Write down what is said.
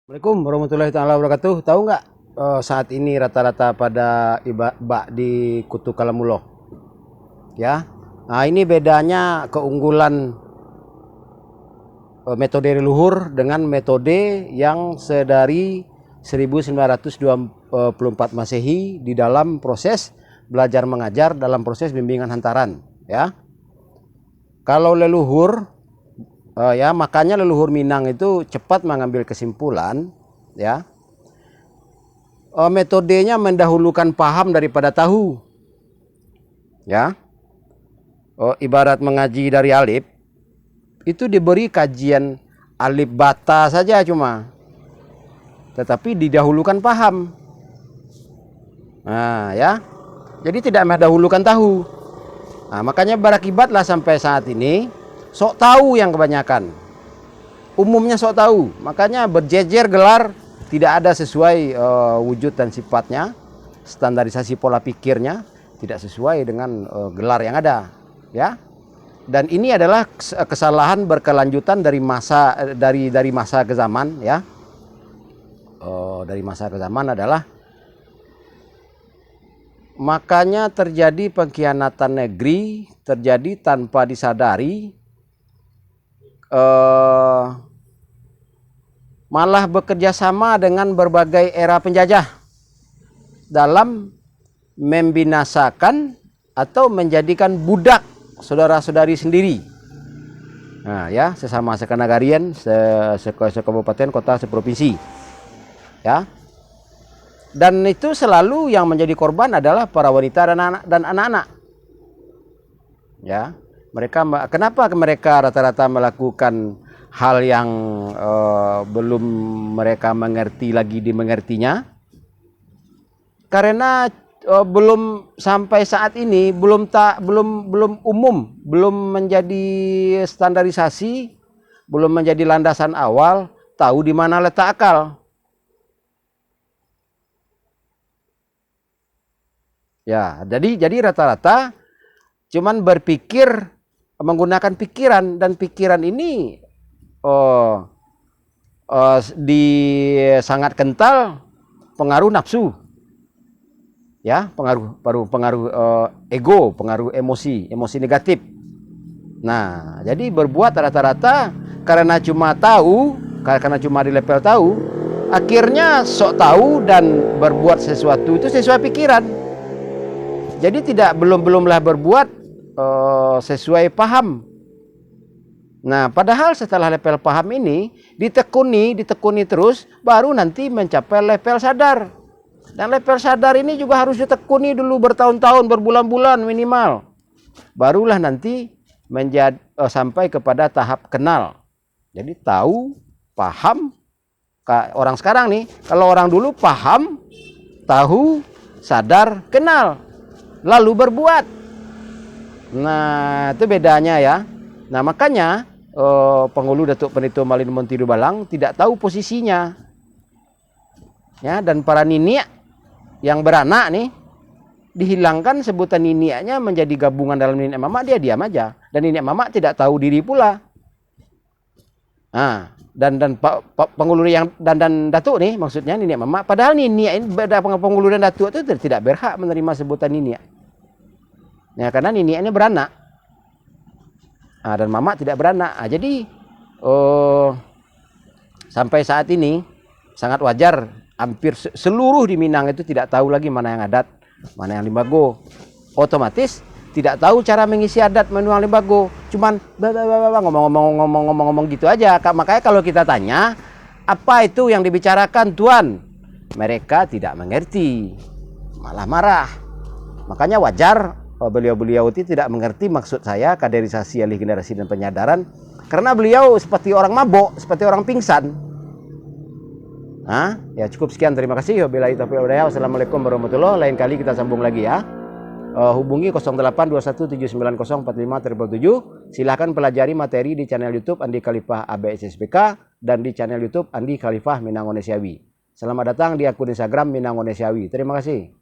Assalamualaikum warahmatullahi taala wabarakatuh. Tahu nggak saat ini rata-rata pada bak di Kutu Kalamulo? Ya. Nah, ini bedanya keunggulan metode leluhur dengan metode yang sedari 1924 Masehi di dalam proses belajar mengajar dalam proses bimbingan hantaran, ya. Kalau leluhur ya, makanya leluhur Minang itu cepat mengambil kesimpulan, ya. Metodenya mendahulukan paham daripada tahu, ya. Ibarat mengaji dari alif, itu diberi kajian alif bata saja cuma, tetapi didahulukan paham. Nah, ya. Jadi tidak mendahulukan tahu. Nah, makanya berakibatlah sampai saat ini sok tahu yang kebanyakan. Umumnya sok tahu, makanya berjejer gelar tidak ada sesuai wujud dan sifatnya, standarisasi pola pikirnya tidak sesuai dengan gelar yang ada, ya. Dan ini adalah kesalahan berkelanjutan dari masa ke zaman, ya. Dari masa ke zaman adalah makanya terjadi pengkhianatan negeri, terjadi tanpa disadari. Malah bekerja sama dengan berbagai era penjajah dalam membinasakan atau menjadikan budak saudara-saudari sendiri. Nah, ya, sesama sekanagarian, sekabupaten, kota, seprovinsi. Ya. Dan itu selalu yang menjadi korban adalah para wanita dan anak-anak. Ya. Kenapa mereka rata-rata melakukan hal yang belum mereka mengerti lagi dimengertinya? Karena belum sampai saat ini belum umum, belum menjadi standarisasi, belum menjadi landasan awal tahu di mana letak akal. Ya, jadi rata-rata cuman berpikir menggunakan pikiran, dan pikiran ini sangat kental pengaruh nafsu, ya, pengaruh ego, pengaruh emosi negatif. Nah, jadi berbuat rata-rata karena cuma tahu, karena cuma di level tahu, akhirnya sok tahu dan berbuat sesuatu itu sesuai pikiran. Jadi belumlah berbuat sesuai paham. Nah, padahal setelah level paham ini ditekuni terus, baru nanti mencapai level sadar. Dan level sadar ini juga harus ditekuni dulu bertahun-tahun, berbulan-bulan minimal. Barulah nanti sampai kepada tahap kenal. Jadi tahu, paham. Orang sekarang nih, kalau orang dulu paham, tahu, sadar, kenal, lalu berbuat. Nah, itu bedanya, ya. Nah, makanya Penghulu Datuk Pendeta Malin Montiru Balang tidak tahu posisinya, ya. Dan para niniak yang beranak nih, dihilangkan sebutan niniaknya menjadi gabungan dalam niniak mamak, dia diam aja. Dan niniak mamak tidak tahu diri pula. Nah, dan penghulu yang dan datuk nih, maksudnya niniak mamak, padahal niniak ini penghulu dan datuk itu tidak berhak menerima sebutan niniak. Ya, karena niniak ini beranak. Nah, dan mamak tidak beranak. Nah, jadi sampai saat ini sangat wajar hampir seluruh di Minang itu tidak tahu lagi mana yang adat, mana yang limbago. Otomatis tidak tahu cara mengisi adat menuang limbago. Cuman ngomong-ngomong gitu aja. Makanya kalau kita tanya, apa itu yang dibicarakan Tuan? Mereka tidak mengerti, malah marah. Makanya wajar beliau-beliau itu tidak mengerti maksud saya kaderisasi alih generasi dan penyadaran, karena beliau seperti orang mabok, seperti orang pingsan. Nah, ya cukup sekian, terima kasih. Wabillahi taufiq wal hidayah. Wassalamualaikum warahmatullahi wabarakatuh. Lain kali kita sambung lagi, ya. Hubungi 0821790577. Silahkan pelajari materi di channel YouTube Andi Khalifah ABSSPK dan di channel YouTube Andi Khalifah Minang Onesiawi. Selamat datang di akun Instagram Minang Onesiawi. Terima kasih.